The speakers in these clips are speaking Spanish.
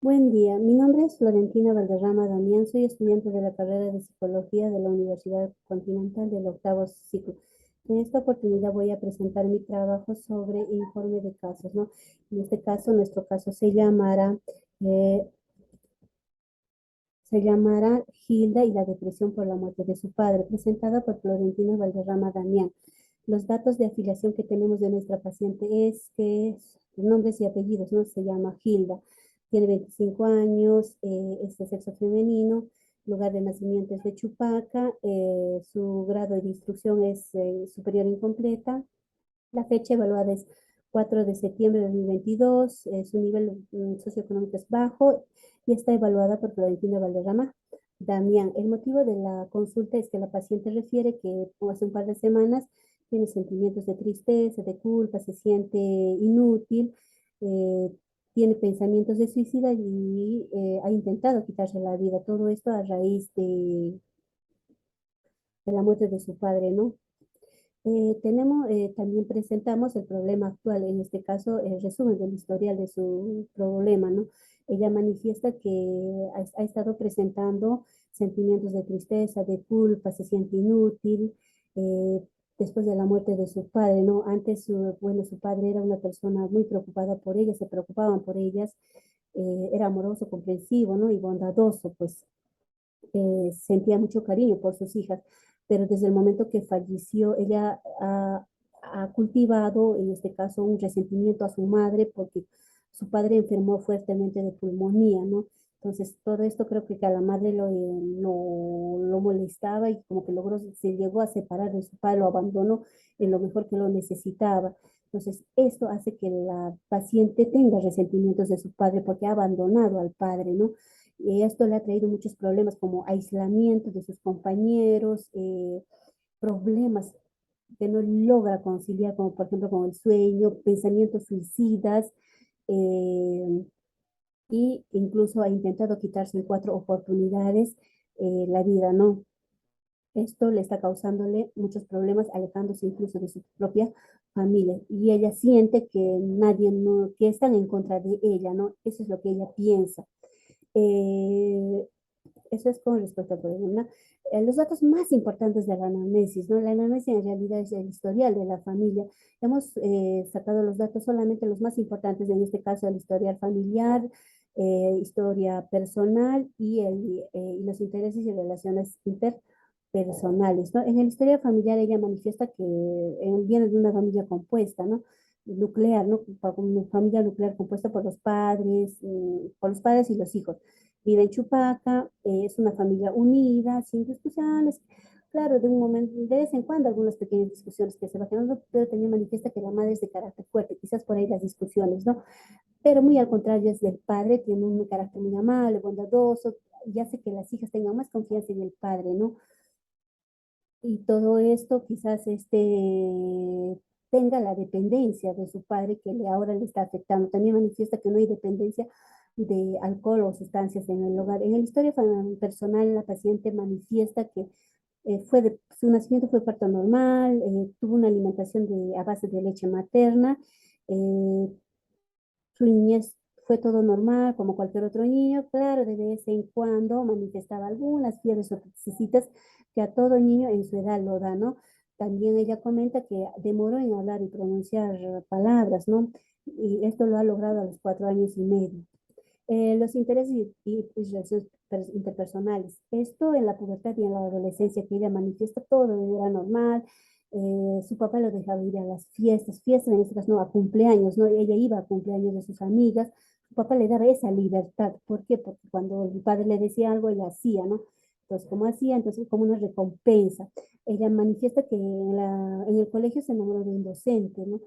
Buen día, mi nombre es Florentina Valderrama Damián, soy estudiante de la carrera de Psicología de la Universidad Continental del octavo ciclo. En esta oportunidad voy a presentar mi trabajo sobre informe de casos, ¿no? En este caso, nuestro caso eh, se llamará Hilda y la depresión por la muerte de su padre, presentada por Florentina Valderrama Damián. Los datos de afiliación que tenemos de nuestra paciente es que nombres y apellidos, ¿no? Se llama Hilda, tiene 25 años, es de sexo femenino, lugar de nacimiento es de Chupaca, su grado de instrucción es superior incompleta, la fecha evaluada es 4 de septiembre de 2022, su nivel socioeconómico es bajo y está evaluada por Florentina Valderrama. Damián, el motivo de la consulta es que la paciente refiere que hace un par de semanas tiene sentimientos de tristeza, de culpa, se siente inútil, eh, tiene pensamientos de suicida y ha intentado quitarse la vida. Todo esto a raíz de la muerte de su padre, ¿no? También presentamos el problema actual, en este caso el resumen del historial de su problema, ¿no? Ella manifiesta que ha estado presentando sentimientos de tristeza, de culpa, se siente inútil, eh, después de la muerte de su padre, ¿no? Antes, bueno, su padre era una persona muy preocupada por ellas, se preocupaban por ellas, era amoroso, comprensivo, ¿no? Y bondadoso, pues sentía mucho cariño por sus hijas, pero desde el momento que falleció, ella ha cultivado, en este caso, un resentimiento a su madre porque su padre enfermó fuertemente de pulmonía, ¿no? Entonces, todo esto creo que a la madre lo molestaba y como que se llegó a separar de su padre, lo abandonó en lo mejor que lo necesitaba. Entonces, esto hace que la paciente tenga resentimientos de su padre porque ha abandonado al padre, ¿no? Y esto le ha traído muchos problemas como aislamiento de sus compañeros, problemas que no logra conciliar, como por ejemplo con el sueño, pensamientos suicidas, eh, y incluso ha intentado quitarse en 4 oportunidades la vida, ¿no? Esto le está causándole muchos problemas, alejándose incluso de su propia familia. Y ella siente que nadie, no, que están en contra de ella, ¿no? Eso es lo que ella piensa. Eh, Eso es con respecto al problema. Los datos más importantes de la anamnesis, ¿no? La anamnesis en realidad es el historial de la familia. Hemos sacado los datos solamente los más importantes, en este caso el historial familiar, historia personal y los intereses y relaciones interpersonales, ¿no? En el historia familiar ella manifiesta que viene de una familia compuesta, ¿no? Nuclear, ¿no? Una familia nuclear compuesta por los padres y los hijos. Vive en Chupaca, es una familia unida, sin discusiones. Claro, de vez en cuando algunas pequeñas discusiones que se van generando, pero también manifiesta que la madre es de carácter fuerte, quizás por ahí las discusiones, ¿no? Pero muy al contrario es del padre, tiene un carácter muy amable, bondadoso, y hace que las hijas tengan más confianza en el padre, ¿no? Y todo esto quizás tenga la dependencia de su padre que ahora le está afectando. También manifiesta que no hay dependencia de alcohol o sustancias en el hogar. En la historia personal, la paciente manifiesta que su nacimiento fue parto normal, tuvo una alimentación a base de leche materna, eh, su niñez fue todo normal, como cualquier otro niño. Claro, de vez en cuando manifestaba algunas fiebres o cositas que a todo niño en su edad lo da, ¿no? También ella comenta que demoró en hablar y pronunciar palabras, ¿no? Y esto lo ha logrado a los 4 años y medio. Los intereses y relaciones interpersonales. Esto en la pubertad y en la adolescencia, que ella manifiesta todo era normal. Su papá lo dejaba ir a las fiestas en este caso no, a cumpleaños, ¿no? Ella iba a cumpleaños de sus amigas. Su papá le daba esa libertad. ¿Por qué? Porque cuando el padre le decía algo, ella hacía, ¿no? Entonces, como hacía, entonces como una recompensa. Ella manifiesta que en el colegio se enamoró de un docente, ¿no?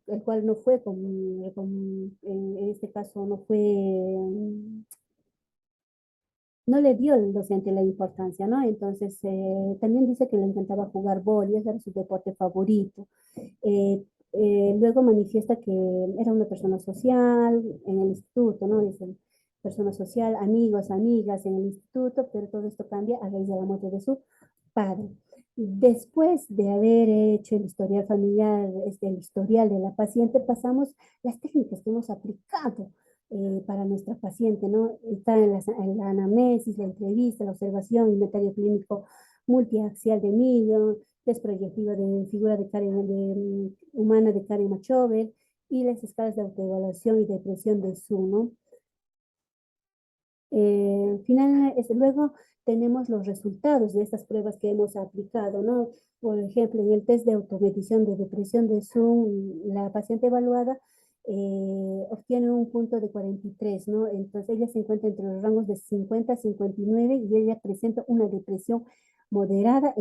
El cual no fue en este caso no fue, no le dio el docente la importancia, ¿no? Entonces, también dice que le encantaba jugar vóley, ese era su deporte favorito. Eh, Luego manifiesta que era una persona social en el instituto, ¿no? Dice, persona social, amigos, amigas en el instituto, pero todo esto cambia a raíz de la muerte de su padre. Después de haber hecho el historial familiar, el historial de la paciente, pasamos las técnicas que hemos aplicado. para nuestra paciente, ¿no? Está en la anamnesis, la entrevista, la observación, inventario clínico multiaxial de Millon, test proyectivo de figura de Karen, humana de Karen Machover y las escalas de autoevaluación y depresión de Su, ¿no? Luego tenemos los resultados de estas pruebas que hemos aplicado, ¿no? Por ejemplo, en el test de automedición de depresión de Zoom, la paciente evaluada obtiene un punto de 43, ¿no? Entonces ella se encuentra entre los rangos de 50 a 59 y ella presenta una depresión moderada,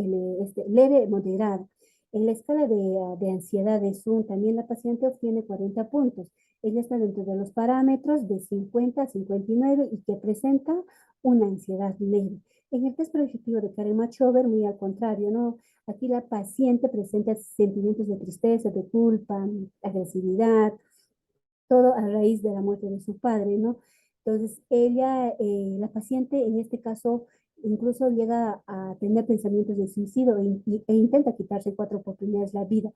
leve moderada. En la escala de ansiedad de Zoom, también la paciente obtiene 40 puntos. Ella está dentro de los parámetros de 50 a 59 y que presenta una ansiedad leve. En el test proyectivo de Karen Machover, muy al contrario, ¿no? Aquí la paciente presenta sentimientos de tristeza, de culpa, agresividad, todo a raíz de la muerte de su padre, ¿no? Entonces, la paciente en este caso, incluso llega a tener pensamientos de suicidio e intenta quitarse 4 oportunidades la vida.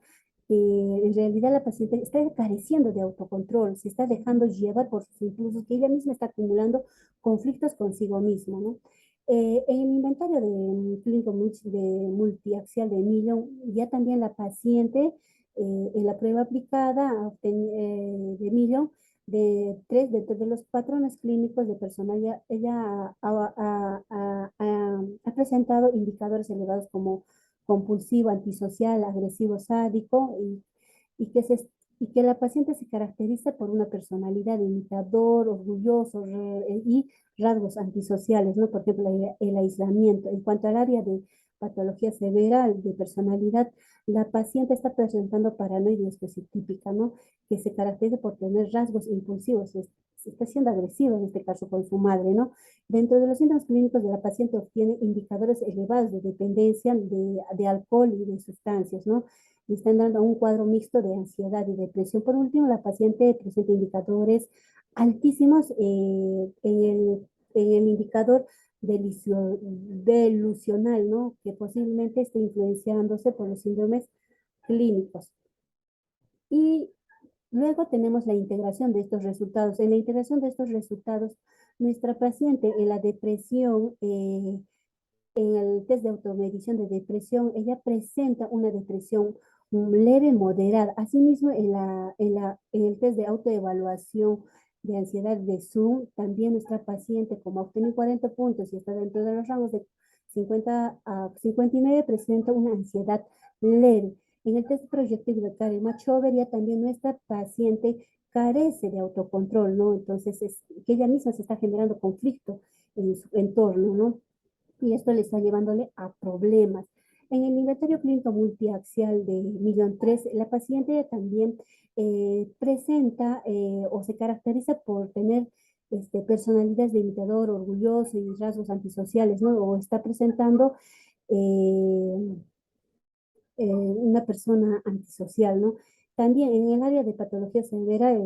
En realidad la paciente está careciendo de autocontrol, se está dejando llevar por sus impulsos, que ella misma está acumulando conflictos consigo misma, ¿no? En el inventario de clínico multiaxial de Millon, ya también la paciente en la prueba aplicada de Millon, de los patrones clínicos de personalidad, ella ha presentado indicadores elevados como compulsivo, antisocial, agresivo, sádico, y que se, y que la paciente se caracteriza por una personalidad imitador, orgulloso y rasgos antisociales, ¿no? Por ejemplo, el aislamiento. En cuanto al área de patología severa de personalidad, la paciente está presentando paranoia especitípica, ¿no? Que se caracteriza por tener rasgos impulsivos, se está siendo agresiva en este caso con su madre, ¿no? Dentro de los síntomas clínicos de la paciente obtiene indicadores elevados de dependencia de alcohol y de sustancias, ¿no? Y están dando un cuadro mixto de ansiedad y depresión. Por último, la paciente presenta indicadores altísimos en el indicador delusional, ¿no? Que posiblemente esté influenciándose por los síndromes clínicos. Y luego tenemos la integración de estos resultados. En la integración de estos resultados, nuestra paciente en la depresión, en el test de automedición de depresión, ella presenta una depresión leve, moderada. Asimismo, en el test de autoevaluación de ansiedad de Zoom, también nuestra paciente, como obtiene 40 puntos y está dentro de los rangos de 50 a 59, presenta una ansiedad leve. En el test proyectivo de Karen Machover, ya también nuestra paciente carece de autocontrol, ¿no? Entonces, es que ella misma se está generando conflicto en su entorno, ¿no? Y esto le está llevándole a problemas. En el inventario clínico multiaxial de Millon 3, la paciente también presenta o se caracteriza por tener personalidades de imitador, orgulloso y rasgos antisociales, ¿no? O está presentando eh, una persona antisocial, ¿no? También en el área de patología severa,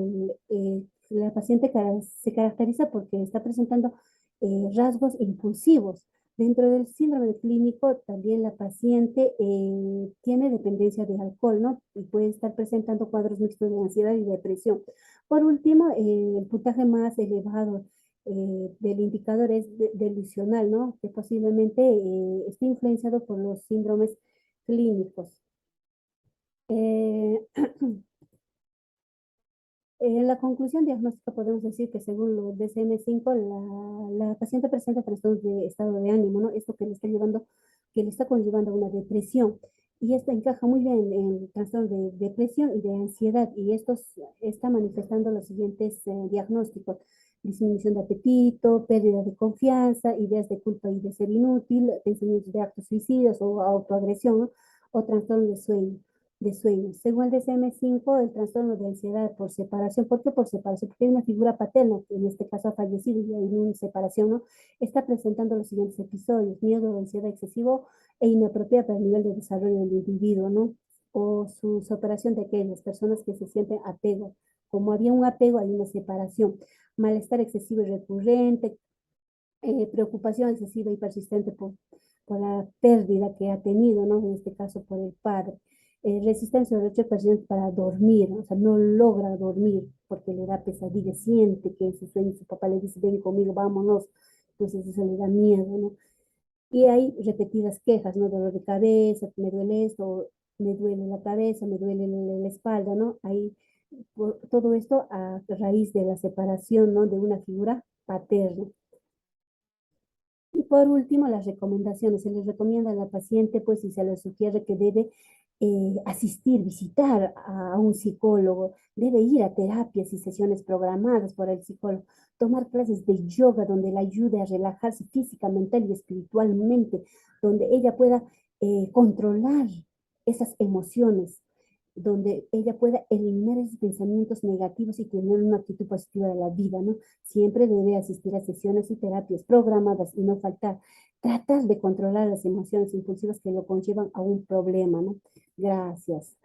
la paciente se caracteriza porque está presentando rasgos impulsivos. Dentro del síndrome clínico, también la paciente tiene dependencia de alcohol, ¿no? Y puede estar presentando cuadros mixtos de ansiedad y depresión. Por último, el puntaje más elevado del indicador es delusional, ¿no? Que posiblemente esté influenciado por los síndromes clínicos. Eh, en la conclusión diagnóstica podemos decir que según los DSM-5, la paciente presenta trastornos de estado de ánimo, ¿no? Esto que le está conllevando a una depresión. Y esto encaja muy bien en trastornos de depresión y de ansiedad. Y esto está manifestando los siguientes diagnósticos: disminución de apetito, pérdida de confianza, ideas de culpa y de ser inútil, pensamientos de actos suicidas o autoagresión, ¿no? O trastorno de sueño. Según el DSM-5, el trastorno de ansiedad por separación. ¿Por qué por separación? Porque hay una figura paterna que en este caso ha fallecido y hay una separación, ¿no? Está presentando los siguientes episodios: miedo, ansiedad excesivo e inapropiada para el nivel de desarrollo del individuo, ¿no? O su separación de aquellas personas que se sienten apego. Como había un apego, hay una separación. Malestar excesivo y recurrente, preocupación excesiva y persistente por la pérdida que ha tenido, ¿no? En este caso por el padre. resistencia al rechazo persistente para dormir, ¿no? O sea, no logra dormir porque le da pesadilla, siente que en su sueño su papá le dice, ven conmigo, vámonos, entonces eso le da miedo, ¿no? Y hay repetidas quejas, ¿no? Dolor de cabeza, me duele esto, me duele la cabeza, me duele la espalda, ¿no? Hay todo esto a raíz de la separación, ¿no? De una figura paterna. Y por último, las recomendaciones. Se les recomienda a la paciente, pues, si se le sugiere que debe asistir, visitar a un psicólogo, debe ir a terapias y sesiones programadas por el psicólogo, tomar clases de yoga donde la ayude a relajarse física, mental y espiritualmente, donde ella pueda controlar esas emociones, donde ella pueda eliminar esos pensamientos negativos y tener una actitud positiva de la vida, ¿no? Siempre debe asistir a sesiones y terapias programadas y no faltar. Tratar de controlar las emociones impulsivas que lo conllevan a un problema, ¿no? Gracias.